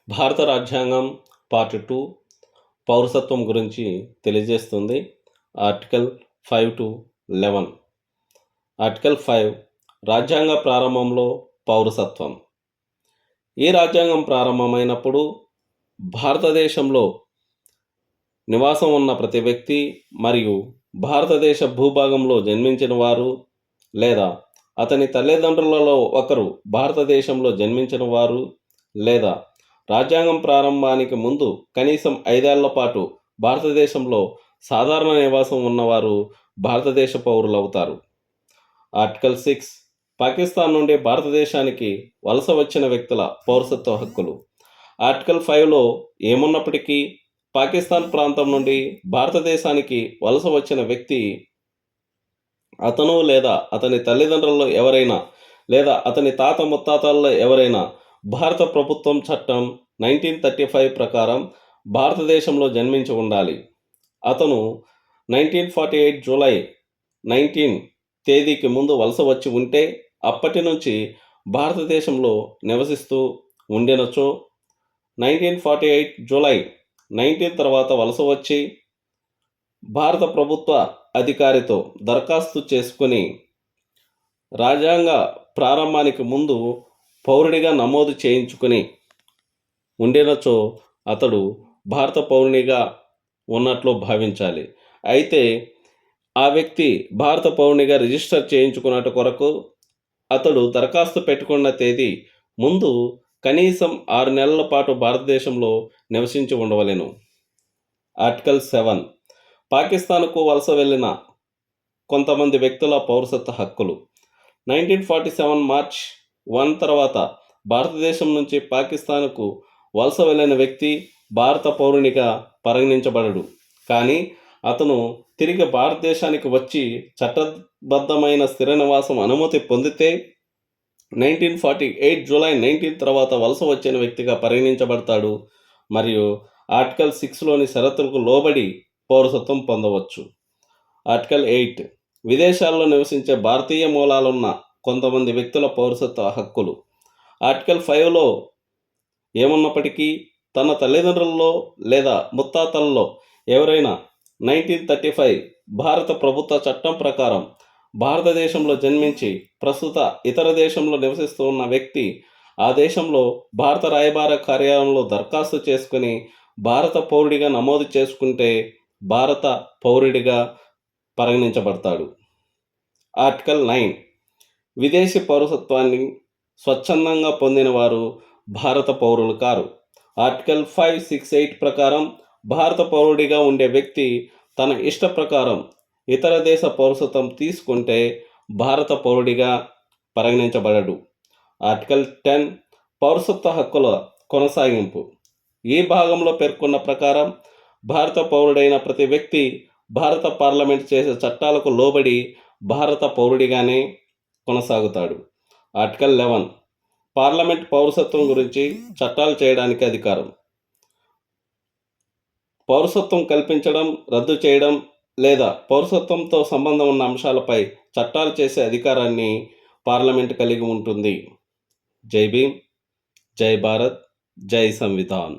భారత రాజ్యాంగం పార్ట్ 2 పౌరసత్వం గురించి తెలియజేస్తుంది. Article 5 to 11. ఆర్టికల్ 5 రాజ్యాంగ ప్రారంభంలో పౌరసత్వం. ఈ రాజ్యాంగం ప్రారంభమైనప్పుడు భారతదేశంలో నివాసం ఉన్న ప్రతి వ్యక్తి మరియు భారతదేశ భూభాగంలో జన్మించిన వారు లేదా అతని తల్లిదండ్రులలో ఒకరు భారతదేశంలో జన్మించిన వారు లేదా రాజ్యాంగం ప్రారంభానికి ముందు కనీసం 5 ఏళ్ల పాటు భారతదేశంలో సాధారణ నివాసం ఉన్నవారు భారతదేశ పౌరులవుతారు. ఆర్టికల్ 6 పాకిస్తాన్ నుండి భారతదేశానికి వలస వచ్చిన వ్యక్తుల పౌరసత్వ హక్కులు. ఆర్టికల్ 5లో ఏమున్నప్పటికీ పాకిస్తాన్ ప్రాంతం నుండి భారతదేశానికి వలస వచ్చిన వ్యక్తి అతను లేదా అతని తల్లిదండ్రులలో ఎవరైనా లేదా అతని తాత ముత్తాతల్లో ఎవరైనా భారత ప్రభుత్వం చట్టం 1935 ప్రకారం భారతదేశంలో జన్మించి ఉండాలి. అతను 1948 జూలై 19 తేదీకి ముందు వలస వచ్చి ఉంటే అప్పటి నుంచి భారతదేశంలో నివసిస్తూ ఉండినచో 1948 జూలై 19 తర్వాత వలస వచ్చి భారత ప్రభుత్వ అధికారితో దరఖాస్తు చేసుకుని రాజ్యాంగ ప్రారంభానికి ముందు పౌరుడిగా నమోదు చేయించుకుని ఉండినచో అతడు భారత పౌరునిగా ఉన్నట్లు భావించాలి. అయితే ఆ వ్యక్తి భారత పౌరునిగా రిజిస్టర్ చేయించుకున్నట్టు కొరకు అతడు దరఖాస్తు పెట్టుకున్న తేదీ ముందు కనీసం 6 నెలల పాటు భారతదేశంలో నివసించి ఉండవలెను. ఆర్టికల్ 7 పాకిస్తాన్కు వలస వెళ్ళిన కొంతమంది వ్యక్తుల పౌరసత్వ హక్కులు. 1947 మార్చ్ 1 తర్వాత భారతదేశం నుంచి పాకిస్తాన్కు వలస వెళ్ళిన వ్యక్తి భారత పౌరునిగా పరిగణించబడడు. కానీ అతను తిరిగి భారతదేశానికి వచ్చి చట్టబద్ధమైన స్థిర నివాసం అనుమతి పొందితే 1948 జూలై 19 తర్వాత వలస వచ్చిన వ్యక్తిగా పరిగణించబడతాడు మరియు ఆర్టికల్ 6లోని షరతులకు లోబడి పౌరసత్వం పొందవచ్చు. ఆర్టికల్ 8 విదేశాల్లో నివసించే భారతీయ మూలాలున్న కొంతమంది వ్యక్తుల పౌరసత్వ హక్కులు. ఆర్టికల్ 5లో ఏమున్నప్పటికీ తన తల్లిదండ్రులలో లేదా ముత్తాతల్లో ఎవరైనా 1935 భారత ప్రభుత్వ చట్టం ప్రకారం భారతదేశంలో జన్మించి ప్రస్తుత ఇతర దేశంలో నివసిస్తూ ఉన్న వ్యక్తి ఆ దేశంలో భారత రాయబార కార్యాలయంలో దరఖాస్తు చేసుకుని భారత పౌరుడిగా నమోదు చేసుకుంటే భారత పౌరుడిగా పరిగణించబడతాడు. ఆర్టికల్ 9 విదేశీ పౌరసత్వాన్ని స్వచ్ఛందంగా పొందిన వారు భారత పౌరులు కారు. ఆర్టికల్ 5, 6, 8 ప్రకారం భారత పౌరుడిగా ఉండే వ్యక్తి తన ఇష్ట ప్రకారం ఇతర దేశ పౌరసత్వం తీసుకుంటే భారత పౌరుడిగా పరిగణించబడడు. ఆర్టికల్ 10 పౌరసత్వ హక్కుల కొనసాగింపు. ఈ భాగంలో పేర్కొన్న ప్రకారం భారత పౌరుడైన ప్రతి వ్యక్తి భారత పార్లమెంట్ చేసే చట్టాలకు లోబడి భారత పౌరుడిగానే కొనసాగుతాడు. ఆర్టికల్ 11 పార్లమెంట్ పౌరసత్వం గురించి చట్టాలు చేయడానికి అధికారం. పౌరసత్వం కల్పించడం, రద్దు చేయడం లేదా పౌరసత్వంతో సంబంధం ఉన్న అంశాలపై చట్టాలు చేసే అధికారాన్ని పార్లమెంట్ కలిగి ఉంటుంది. జై భీమ్, జై భారత్, జై సంవిధాన్.